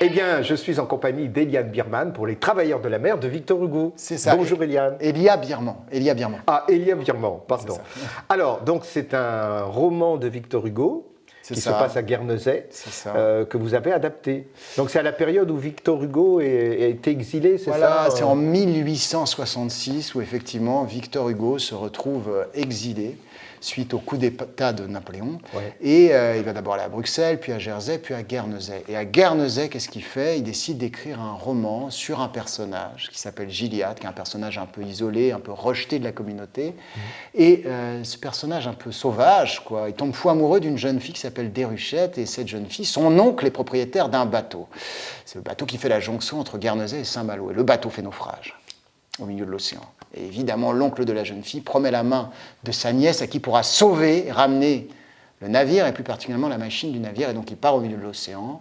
Eh bien, je suis en compagnie d'Eliane Birman pour Les Travailleurs de la mer de Victor Hugo. C'est ça. Bonjour Eliane. Elia Birman. Elia Birman. Ah, Elia Birman, pardon. C'est ça. Alors, donc c'est un roman de Victor Hugo qui se passe à Guernesey, que vous avez adapté. Donc c'est à la période où Victor Hugo a été exilé, c'est ça? Voilà, c'est en 1866 où effectivement Victor Hugo se retrouve exilé suite au coup d'État de Napoléon. Ouais. Et il va d'abord aller à Bruxelles, puis à Jersey, puis à Guernesey. Et à Guernesey, qu'est-ce qu'il fait? Il décide d'écrire un roman sur un personnage qui s'appelle Gilliatt, qui est un personnage un peu isolé, un peu rejeté de la communauté. Et ce personnage un peu sauvage, quoi, il tombe fou amoureux d'une jeune fille qui s'appelle Déruchette. Et cette jeune fille, son oncle est propriétaire d'un bateau. C'est le bateau qui fait la jonction entre Guernesey et Saint-Malo. Et le bateau fait naufrage au milieu de l'océan. Et évidemment, l'oncle de la jeune fille promet la main de sa nièce à qui pourra sauver, ramener le navire, et plus particulièrement la machine du navire. Et donc il part au milieu de l'océan,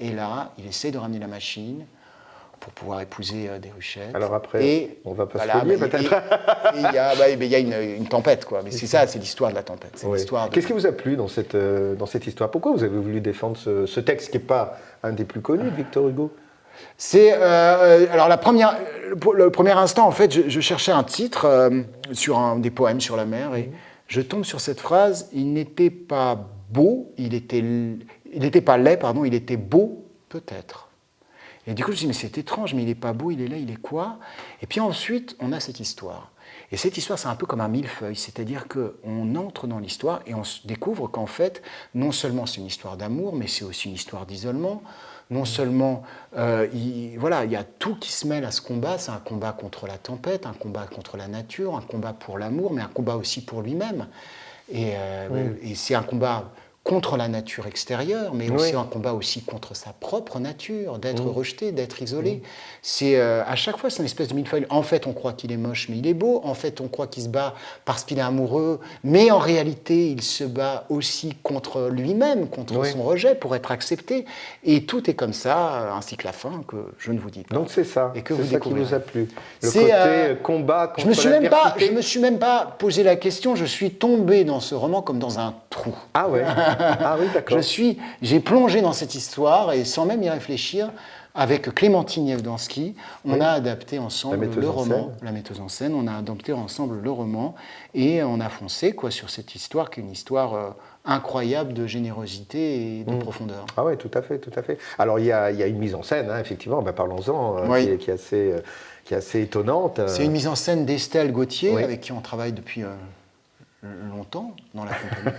et là, il essaie de ramener la machine pour pouvoir épouser Déruchette. Alors après, on va pas se spoiler peut-être. Il y a une tempête, quoi. Mais c'est ça, c'est l'histoire de la tempête. Oui. Qu'est-ce qui vous a plu dans cette histoire? Pourquoi vous avez voulu défendre ce texte qui n'est pas un des plus connus de Victor Hugo? C'est alors le premier instant, en fait, je cherchais un titre sur des poèmes sur la mer et je tombe sur cette phrase. Il n'était pas beau, il n'était pas laid, pardon, il était beau peut-être. Et du coup, je me suis dit, mais c'est étrange, mais il n'est pas beau, il est laid, il est quoi? Et puis ensuite, on a cette histoire. Et cette histoire, c'est un peu comme un millefeuille, c'est-à-dire qu'on entre dans l'histoire et on se découvre qu'en fait, non seulement c'est une histoire d'amour, mais c'est aussi une histoire d'isolement. Non seulement, il y a tout qui se mêle à ce combat, c'est un combat contre la tempête, un combat contre la nature, un combat pour l'amour, mais un combat aussi pour lui-même. Et c'est un combat contre la nature extérieure, mais aussi un combat aussi contre sa propre nature, d'être rejeté, d'être isolé. C'est à chaque fois, c'est une espèce de millefeuille. En fait, on croit qu'il est moche, mais il est beau. En fait, on croit qu'il se bat parce qu'il est amoureux, mais en réalité, il se bat aussi contre lui-même, contre son rejet, pour être accepté. Et tout est comme ça, ainsi que la fin, que je ne vous dis pas. Donc c'est ça, et que c'est vous ça qui vous a plu. Le c'est, côté combat contre l'adversité. Je me suis même pas posé la question, je suis tombé dans ce roman comme dans un trou. Ah ouais. Ah oui, d'accord. J'ai plongé dans cette histoire et sans même y réfléchir, avec Clémentine Yevdansky, on a adapté ensemble le roman, la metteuse en scène, on a adapté ensemble le roman et on a foncé sur cette histoire qui est une histoire incroyable de générosité et de profondeur. Ah oui, tout à fait, tout à fait. Alors il y a une mise en scène, hein, effectivement, parlons-en, qui est assez étonnante. C'est une mise en scène d'Estelle Gauthier, avec qui on travaille depuis longtemps dans la compagnie.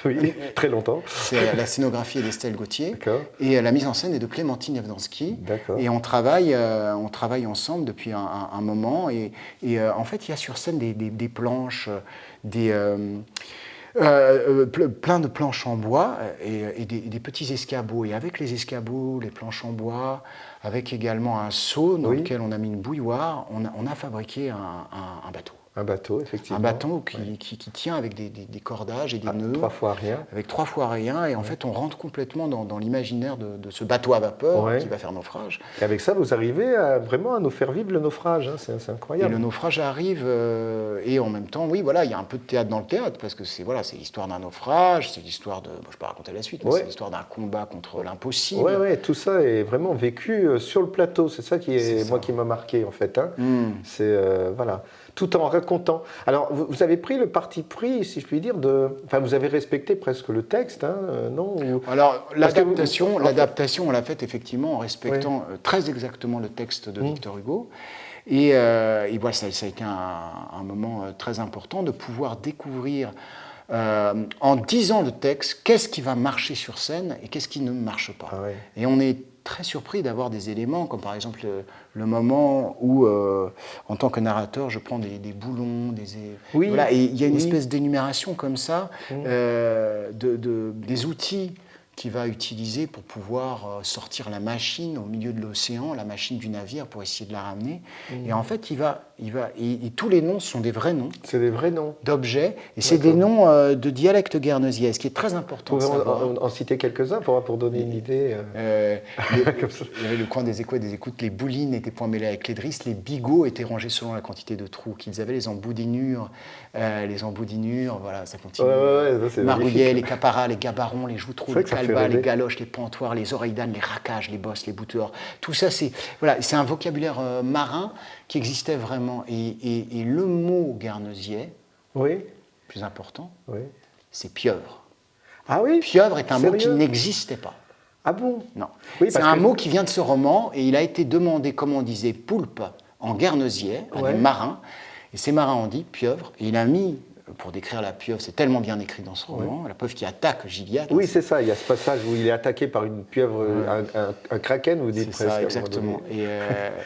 Oui, très longtemps. C'est la scénographie est d'Estelle Gauthier. D'accord. Et la mise en scène est de Clémentine Yevdansky. D'accord. Et on travaille ensemble depuis un moment. Et en fait, il y a sur scène des planches, plein de planches en bois et des petits escabeaux. Et avec les escabeaux, les planches en bois, avec également un seau dans lequel on a mis une bouilloire, on a fabriqué un bateau. Un bateau, effectivement. Un bateau qui tient avec des cordages et des nœuds. 3 fois rien. Avec 3 fois rien. Et en fait, on rentre complètement dans l'imaginaire de ce bateau à vapeur qui va faire naufrage. Et avec ça, vous arrivez vraiment à nous faire vivre le naufrage. Hein, c'est incroyable. Et le naufrage arrive. Et en même temps, il y a un peu de théâtre dans le théâtre. Parce que c'est l'histoire d'un naufrage. C'est l'histoire de... je ne vais pas raconter la suite. Mais c'est l'histoire d'un combat contre l'impossible. Oui, tout ça est vraiment vécu sur le plateau. C'est ça qui m'a marqué, en fait. Hein. C'est... voilà. Tout en racontant. Alors, vous avez pris le parti pris, si je puis dire, vous avez respecté presque le texte, hein, non? Alors, l'adaptation, on l'a faite effectivement en respectant très exactement le texte de Victor Hugo. Et ça a été un moment très important de pouvoir découvrir, en disant le texte, qu'est-ce qui va marcher sur scène et qu'est-ce qui ne marche pas. Ah ouais. Et on est très surpris d'avoir des éléments, comme par exemple le moment où, en tant que narrateur, je prends des boulons, et il y a une espèce d'énumération comme ça des outils qu'il va utiliser pour pouvoir sortir la machine au milieu de l'océan, la machine du navire, pour essayer de la ramener. Et en fait, il va tous les noms sont des vrais noms. C'est des vrais noms. D'objets, et c'est des noms de dialecte guernesiais, ce qui est très important de savoir. En citer quelques-uns pour donner une idée. Il y avait le coin des échos et des écoutes, les boulines n'étaient point mêlées avec les drisses, les bigots étaient rangés selon la quantité de trous qu'ils avaient, les emboudinures, voilà, ça continue. C'est Marouillet, les caparas, les gabarons, les joutrous, les que ça fait calbas, les rêver. galoches, les pantoirs, les oreilles d'âne, les racages, les bosses, les bouteurs. Tout ça, c'est un vocabulaire marin qui existait vraiment. Et le mot guernesiais, Oui, plus important, oui. c'est pieuvre. Ah oui. Pieuvre est un mot qui Sérieux? n'existait pas. Ah bon? Non. Oui, c'est parce un que- mot qui vient de ce roman et il a été demandé, comme on disait, poulpe en guernesiais à Ouais. des marins. Et ces marins ont dit pieuvre. Et il a mis, pour décrire la pieuvre, c'est tellement bien écrit dans ce roman, la pieuvre qui attaque Gilliatt. Oui, c'est ça. Il y a ce passage où il est attaqué par une pieuvre, un kraken, vous dites c'est presque. à ça, un moment exactement. donné.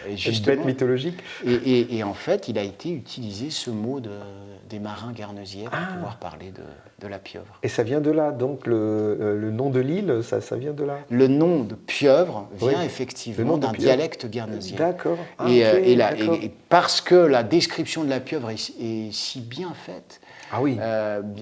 Et Une justement, bête mythologique. et en fait, il a été utilisé ce mot des marins guernesiais pour pouvoir parler de la pieuvre. Et ça vient de là. Donc le nom de l'île, ça vient de là. Le nom de pieuvre vient Oui. Le effectivement nom de d'un pieuvre. dialecte guernesien. D'accord. Ah, Et, ok, et d'accord. parce que la description de la pieuvre est si bien faite, Ah oui.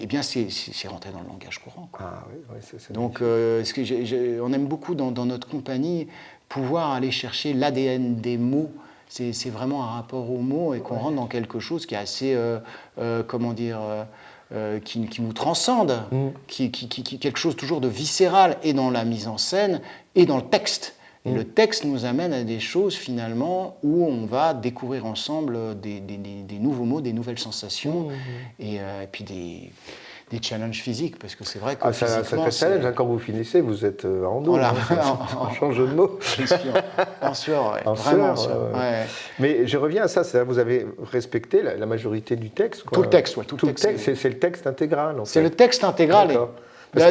eh bien c'est rentré dans le langage courant, quoi. Ah oui, oui, c'est Donc on aime beaucoup dans notre compagnie pouvoir aller chercher l'ADN des mots. C'est vraiment un rapport aux mots et qu'on rentre dans quelque chose qui est assez, qui nous transcende, quelque chose toujours de viscéral et dans la mise en scène et dans le texte. Et le texte nous amène à des choses finalement où on va découvrir ensemble des nouveaux mots, des nouvelles sensations et puis des challenges physiques parce que c'est vrai que Ah, c'est un physiquement, sacré challenge. Quand vous finissez, vous êtes en dos. Voilà. En change de mots. je suis en sueur, ouais. En Vraiment sueur, en sueur. ouais. Ouais. Mais je reviens à ça, c'est-à-dire vous avez respecté la majorité du texte. Quoi. Tout le texte, ouais, tout le Tout le texte. texte, c'est le texte intégral. En C'est fait. le texte intégral. D'accord.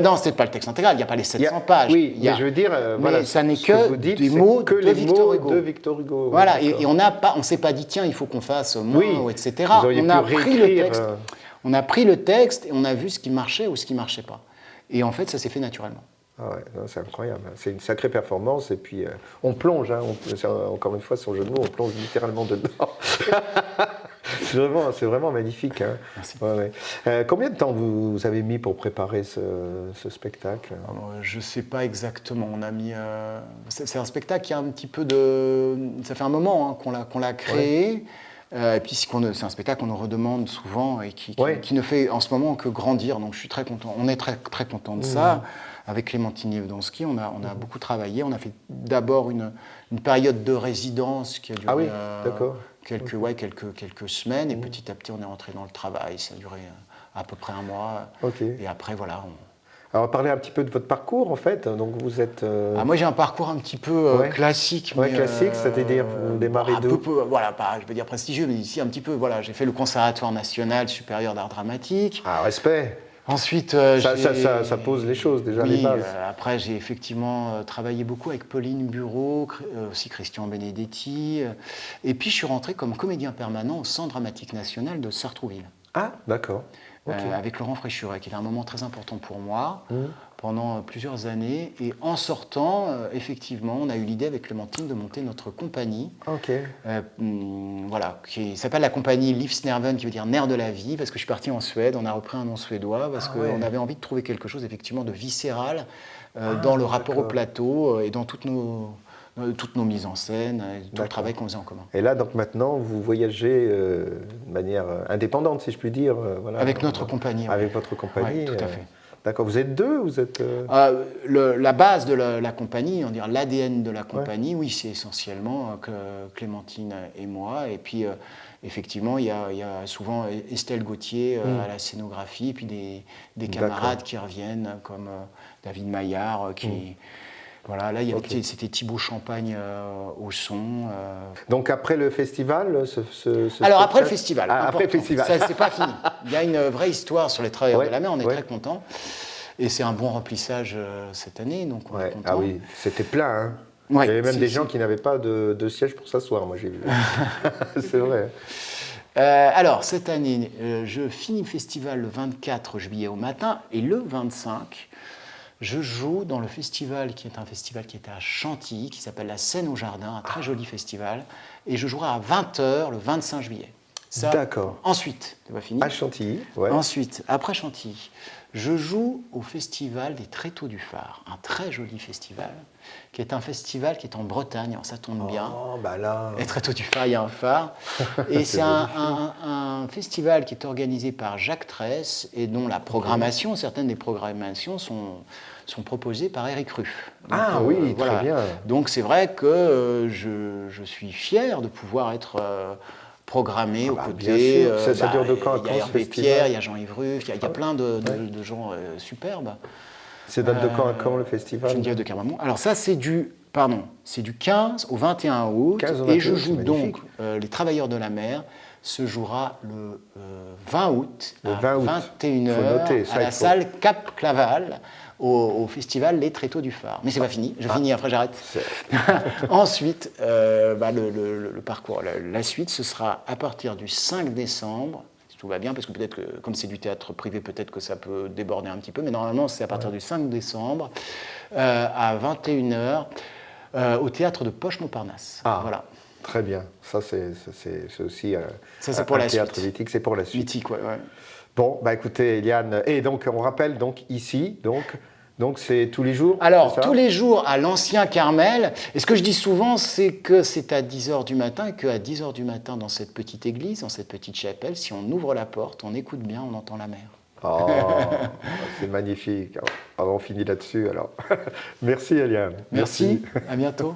Non, c'est pas le texte intégral, il n'y a pas les 700 pages. Oui, Il y a- mais je veux dire, mais ça n'est ce que vous dites, des c'est mots que de les Victor mots Hugo. de Victor Hugo. Voilà, oui, et on ne s'est pas dit, tiens, il faut qu'on fasse moins, Oui, etc. vous auriez On a pu pris le réécrire, texte. On a pris le texte et on a vu ce qui marchait ou ce qui ne marchait pas. Et en fait, ça s'est fait naturellement. Ah ouais, non, c'est incroyable. C'est une sacrée performance. Et puis, on plonge, hein, encore une fois, son jeu de mots, on plonge littéralement dedans. C'est vraiment magnifique. Hein. Merci. Ouais, ouais. Combien de temps vous avez mis pour préparer ce spectacle? Je ne sais pas exactement. On a mis. C'est un spectacle qui a un petit peu de. Ça fait un moment hein, qu'on l'a créé. Et puis c'est un spectacle qu'on nous redemande souvent et qui ne fait en ce moment que grandir. Donc je suis très content. On est très très content de ça. Avec Clémentine Yevdonsky, on a beaucoup travaillé. On a fait d'abord une période de résidence qui a duré Ah oui, d'accord. quelques semaines. Et petit à petit, on est rentré dans le travail. Ça a duré à peu près un mois. Ok. Et après, voilà. Alors, parlez un petit peu de votre parcours, en fait. Donc, vous êtes... Moi, j'ai un parcours un petit peu Ouais. classique. Ouais, classique, c'est-à-dire, vous démarrez d'où? Voilà, pas, je veux dire prestigieux, mais ici, un petit peu. Voilà, j'ai fait le Conservatoire national supérieur d'art dramatique. Ah, respect. Ensuite, Ça pose les choses, déjà, les bases. Après, j'ai effectivement travaillé beaucoup avec Pauline Bureau, aussi Christian Benedetti. Et puis, je suis rentré comme comédien permanent au Centre dramatique national de Sartrouville. Ah, d'accord. Ok. Avec Laurent Fréchuret, qui était un moment très important pour moi pendant plusieurs années. Et en sortant, effectivement, on a eu l'idée avec Clémentine de monter notre compagnie, Ok. voilà, qui s'appelle la compagnie Livsnerven, qui veut dire nerf de la vie, parce que je suis parti en Suède, on a repris un nom suédois, parce qu'on avait envie de trouver quelque chose effectivement de viscéral dans le rapport au plateau et dans toutes nos mises en scène, et tout le travail qu'on faisait en commun. Et là, donc maintenant, vous voyagez de manière indépendante, si je puis dire. Voilà. Avec notre compagnie. Avec ouais. votre compagnie. Ouais, tout à fait. D'accord. Vous êtes deux? Vous êtes... La base de la compagnie, on va dire l'ADN de la compagnie, oui, c'est essentiellement Clémentine et moi. Et puis, effectivement, il y a souvent Estelle Gauthier à la scénographie, et puis des camarades qui reviennent, comme David Maillard, qui... Voilà, là, c'était Thibaut Champagne au son. Donc après le festival, Alors après le festival, après le festival. Ça, c'est pas fini. Il y a une vraie histoire sur les travailleurs Ouais, de la mer, on est ouais. très contents. Et c'est un bon remplissage cette année, donc on est Ouais. content. Ah oui, c'était plein. Hein. Ouais, Il y avait même si, des si. gens qui n'avaient pas de siège pour s'asseoir, moi j'ai vu. C'est vrai. Alors, cette année, je finis le festival le 24 juillet au matin et le 25, je joue dans le festival qui est un festival qui était à Chantilly, qui s'appelle la Scène au Jardin, un très joli festival, et je jouerai à 20h le 25 juillet. D'accord. Ensuite, c'est pas fini. À Chantilly, ouais. Ensuite, après Chantilly, je joue au festival des Tréteaux du Phare, un très joli festival, qui est un festival qui est en Bretagne, alors ça tombe bien. Oh, bah là. Les Tréteaux du Phare, il y a un phare. Et c'est un festival qui est organisé par Jacques Tress et dont la programmation, certaines des programmations sont proposées par Éric Ruff. Donc, oui, voilà. très bien. Donc c'est vrai que je suis fier de pouvoir être programmé aux côtés. Bien sûr. Ça dure de quand à quand, il y a ce Hervé festival Pierre, il y a Jean-Yves Ruff, il y a plein de gens superbes. C'est date de quand à quand le festival? Geneviève de Kermamont. Alors ça, c'est du 15 au 21 août. 15 au Et 21 je août, joue c'est donc Les Travailleurs de la mer. Se jouera le 20 août Le à 20 août. 21h Faut noter, ça, à la il faut. salle Cap Claval au festival Les Tréteaux du Phare. Mais c'est pas fini, je finis, après j'arrête. Ensuite, le parcours, la suite, ce sera à partir du 5 décembre, si tout va bien, parce que peut-être que, comme c'est du théâtre privé, peut-être que ça peut déborder un petit peu, mais normalement c'est à partir du 5 décembre à 21h au théâtre de Poche-Montparnasse. Voilà. Très bien. Ça, c'est aussi Ça, c'est pour la théâtre suite. mythique, c'est pour la suite. Mythique, ouais. Bon, bah écoutez, Eliane, et donc on rappelle, donc ici, donc c'est tous les jours? Alors, c'est ça tous les jours à l'Ancien Carmel, et ce que je dis souvent, c'est que c'est à 10h du matin, et qu'à 10h du matin, dans cette petite église, dans cette petite chapelle, si on ouvre la porte, on écoute bien, on entend la mer. Oh, c'est magnifique. Alors, on finit là-dessus, alors. Merci, Eliane. Merci. À bientôt.